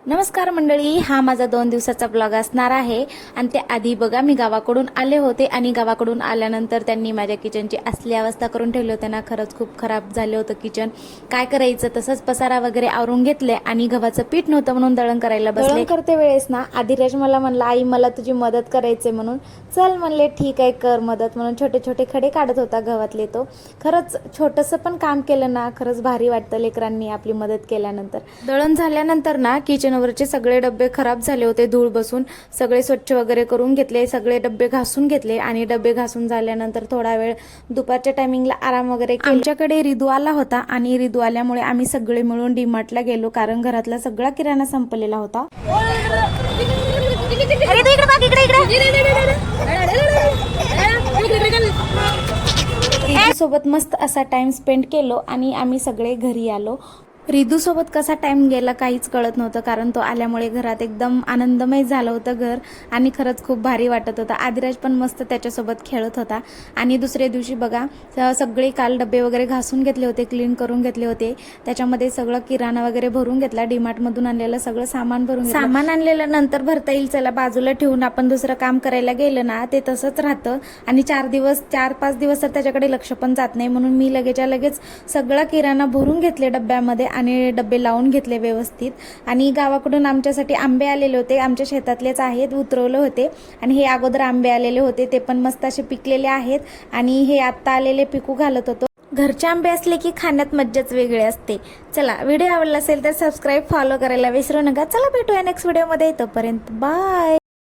नमस्कार मंडळी, हा माझा 2 दिवसाचा ब्लॉग असणार आहे. आणि ते आधी बघा, मी गावाकडून आले होते आणि गावाकडून आल्यानंतर त्यांनी माझ्या किचनची असली अवस्था करून ठेवली होती ना. खरंच खूप खराब झाले होतं किचन. काय करायचं, तसंच पसारा वगैरे आवरून घेतले आणि गव्हाचं पीठ नव्हतं म्हणून दळण करायला बसले. दळण करते वेळेस ना आदिराज मला म्हणला, आई मला तुझी मदत करायचे म्हणून. चल म्हणले, ठीक आहे कर मदत म्हणून. छोटे छोटे खडे काढत होता गव्हातले तो. खरंच छोटंसं पण काम केलं ना, खरंच भारी वाटतं लेकरांनी आपली मदत केल्यानंतर. दळण झाल्यानंतर ना किचनवरचे सगळे डब्बे खराब झाले होते, धूळ बसून. सगळे स्वच्छ वगैरे करून घेतले, सगळे डब्बे घासून घेतले आणि डब्बे घासून झाल्यानंतर थोडा वेळ दुपारच्या टायमिंगला आराम वगैरे केला. आमच्याकडे रिदू आला होता आणि रिदू आल्यामुळे आम्ही सगळे मिळून डीमार्टला गेलो, कारण घरातला सगळा किराणा संपलेला होता. रिदू सोबत मस्त असा टाइम स्पेंड केलो आणि आम्ही सगळे घरी आलो. रिदू सोबत कसा टाइम गेला काहीच कळत नव्हतं, कारण तो आल्यामुळे घरात एकदम आनंदमय झालं होतं घर आणि खरंच खूप भारी वाटत होतं. आदिराज पण मस्त त्याच्यासोबत खेळत होता. आणि दुसऱ्या दिवशी बघा, सगळे काल डबे वगैरे घासून घेतले होते, क्लीन करून घेतले होते. त्याच्यामध्ये सगळं किराणा वगैरे भरून घेतला. डीमार्टमधून आणलेलं सगळं सामान भरून घेतलं. सामान आणलेलं नंतर भरता येईल चला बाजूला ठेवून आपण दुसरं काम करायला गेलं ना, ते तसंच राहतं आणि 4-5 दिवस तर त्याच्याकडे लक्ष पण जात नाही. म्हणून मी लगेच सगळा किराणा भरून घेतले डब्यामध्ये आणि डब्बे लावून घेतले व्यवस्थित. आणि गावाकडून आमच्यासाठी आंबे आलेले होते, आमच्या शेतातलेच आहेत, उतरवले होते. आणि हे अगोदर आंबे आलेले होते, ते पण मस्त असे पिकलेले आहेत. आणि हे आत्ता आलेले पिकू घालत होतो. घरचे आंबे असले की खाण्यात मज्जाच वेगळी असते. चला, व्हिडिओ आवडला असेल तर सबस्क्राईब, फॉलो करायला विसरू नका. चला भेटूया नेक्स्ट व्हिडिओमध्ये. तोपर्यंत बाय.